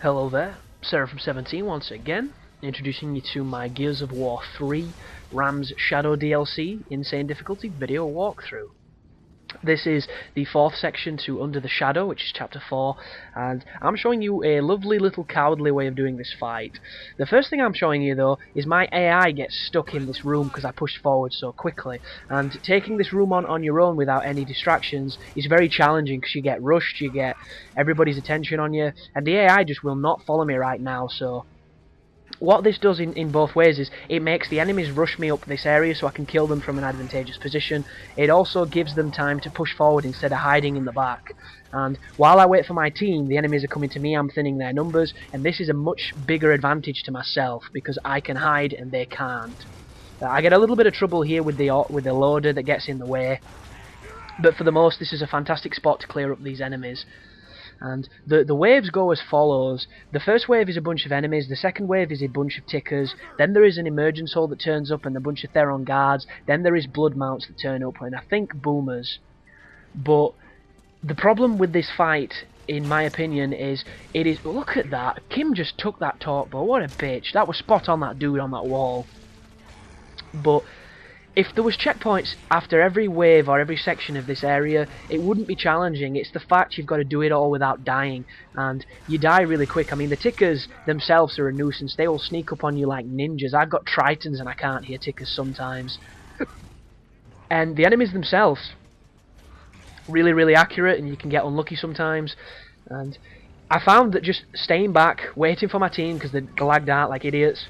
Hello there, Sera from 17 once again, introducing you to my Gears of War 3 Raam's Shadow DLC Insane Difficulty video walkthrough. This is the fourth section to Under the Shadow, which is chapter 4, and I'm showing you a lovely little cowardly way of doing this fight. The first thing I'm showing you though is my AI gets stuck in this room because I pushed forward so quickly, and taking this room on your own without any distractions is very challenging because you get rushed, you get everybody's attention on you, and the AI just will not follow me right now. So what this does in both ways is it makes the enemies rush me up this area so I can kill them from an advantageous position. It also gives them time to push forward instead of hiding in the back. And while I wait for my team, the enemies are coming to me, I'm thinning their numbers, and this is a much bigger advantage to myself because I can hide and they can't. I get a little bit of trouble here with the loader that gets in the way, but for the most this is a fantastic spot to clear up these enemies. And the waves go as follows. The first wave is a bunch of enemies, the second wave is a bunch of tickers, then there is an emergence hole that turns up and a bunch of Theron guards, then there is blood mounts that turn up, and I think boomers. But the problem with this fight, in my opinion, is look at that, Kim just took that torque bow, what a bitch, that was spot on that dude on that wall. But if there was checkpoints after every wave or every section of this area, it wouldn't be challenging. It's the fact you've got to do it all without dying, and you die really quick. I mean, the tickers themselves are a nuisance. They will sneak up on you like ninjas. I've got tritons and I can't hear tickers sometimes. And the enemies themselves, really accurate, and you can get unlucky sometimes. And I found that just staying back, waiting for my team, because they're lagged out like idiots,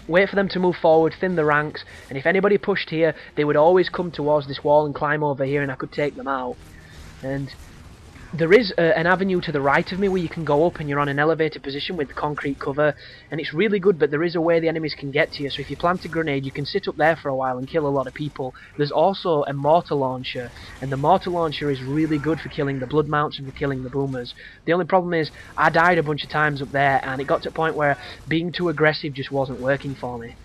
wait for them to move forward, thin the ranks, and if anybody pushed here, they would always come towards this wall and climb over here and I could take them out. And there is an avenue to the right of me where you can go up and you're on an elevated position with concrete cover, and it's really good, but there is a way the enemies can get to you. So if you plant a grenade, you can sit up there for a while and kill a lot of people. There's also a mortar launcher, and the mortar launcher is really good for killing the blood mounts and for killing the boomers. The only problem is I died a bunch of times up there, and it got to a point where being too aggressive just wasn't working for me.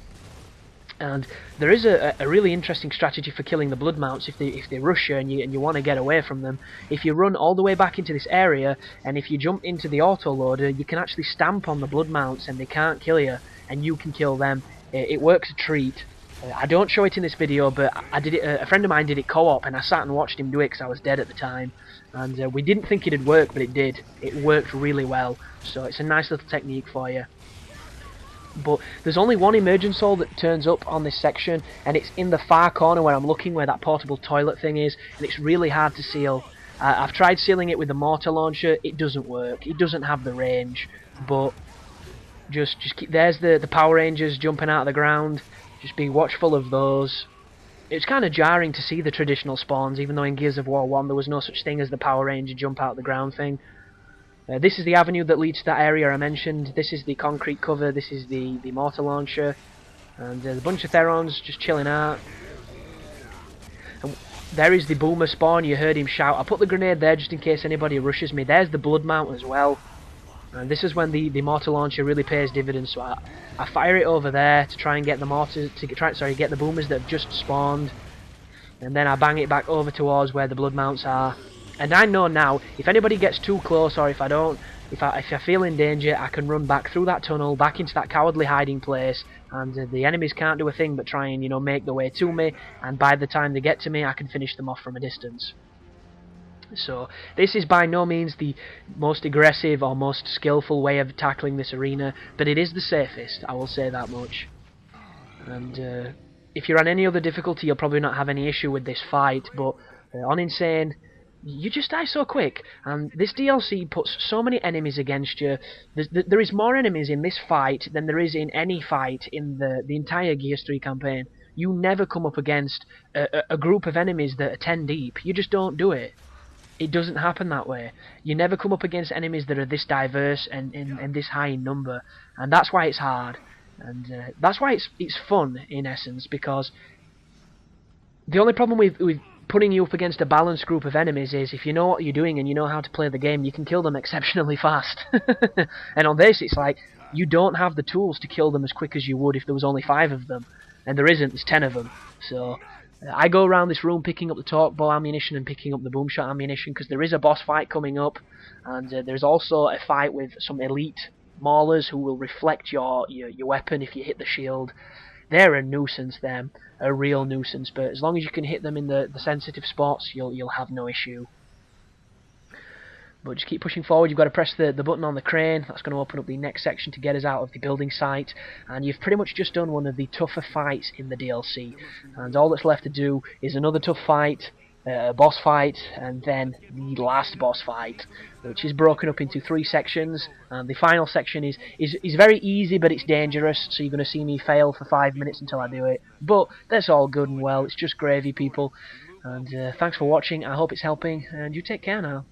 And there is a really interesting strategy for killing the blood mounts if they rush you and you want to get away from them. If you run all the way back into this area, and if you jump into the autoloader, you can actually stamp on the blood mounts and they can't kill you, and you can kill them. It works a treat. I don't show it in this video, but I did it. A friend of mine did it co-op, and I sat and watched him do it because I was dead at the time. And we didn't think it'd work, but it did. It worked really well. So it's a nice little technique for you. But there's only one emergence hole that turns up on this section, and it's in the far corner where I'm looking, where that portable toilet thing is, and it's really hard to seal. I've tried sealing it with the mortar launcher. It doesn't work. It doesn't have the range. But just keep, there's the Power Rangers jumping out of the ground. Just be watchful of those. It's kind of jarring to see the traditional spawns, even though in Gears of War 1 there was no such thing as the Power Ranger jump out of the ground thing. This is the avenue that leads to that area I mentioned. This is the concrete cover. This is the mortar launcher. And there's a bunch of Therons just chilling out. And there is the boomer spawn. You heard him shout. I put the grenade there just in case anybody rushes me. There's the blood mount as well. And this is when the mortar launcher really pays dividends. So I fire it over there to try and get the mortar get the boomers that have just spawned. And then I bang it back over towards where the blood mounts are. And I know now, if anybody gets too close, or if I feel in danger, I can run back through that tunnel, back into that cowardly hiding place, and the enemies can't do a thing but try and, you know, make their way to me, and by the time they get to me, I can finish them off from a distance. So, this is by no means the most aggressive or most skillful way of tackling this arena, but it is the safest, I will say that much. And if you're on any other difficulty, you'll probably not have any issue with this fight, but on Insane, you just die so quick, and this DLC puts so many enemies against you. There is more enemies in this fight than there is in any fight in the entire Gears 3 campaign. You never come up against a group of enemies that are 10 deep. You just don't do it. It doesn't happen that way. You never come up against enemies that are this diverse and this high in number, and that's why it's hard. And that's why it's fun, in essence, because the only problem with putting you up against a balanced group of enemies is if you know what you're doing and you know how to play the game, you can kill them exceptionally fast. And on this, it's like you don't have the tools to kill them as quick as you would if there was only 5 of them, and there isn't. There's 10 of them. So I go around this room picking up the torque bow ammunition and picking up the boom shot ammunition because there is a boss fight coming up, and there's also a fight with some elite maulers who will reflect your weapon if you hit the shield. They're a nuisance, them, a real nuisance. But as long as you can hit them in the sensitive spots, you'll have no issue. But just keep pushing forward. You've got to press the button on the crane. That's going to open up the next section to get us out of the building site. And you've pretty much just done one of the tougher fights in the DLC. And all that's left to do is another tough fight, a boss fight, and then the last boss fight, which is broken up into 3 sections. And the final section is very easy, but it's dangerous. So you're going to see me fail for 5 minutes until I do it. But that's all good and well. It's just gravy, people. And thanks for watching. I hope it's helping. And you take care now.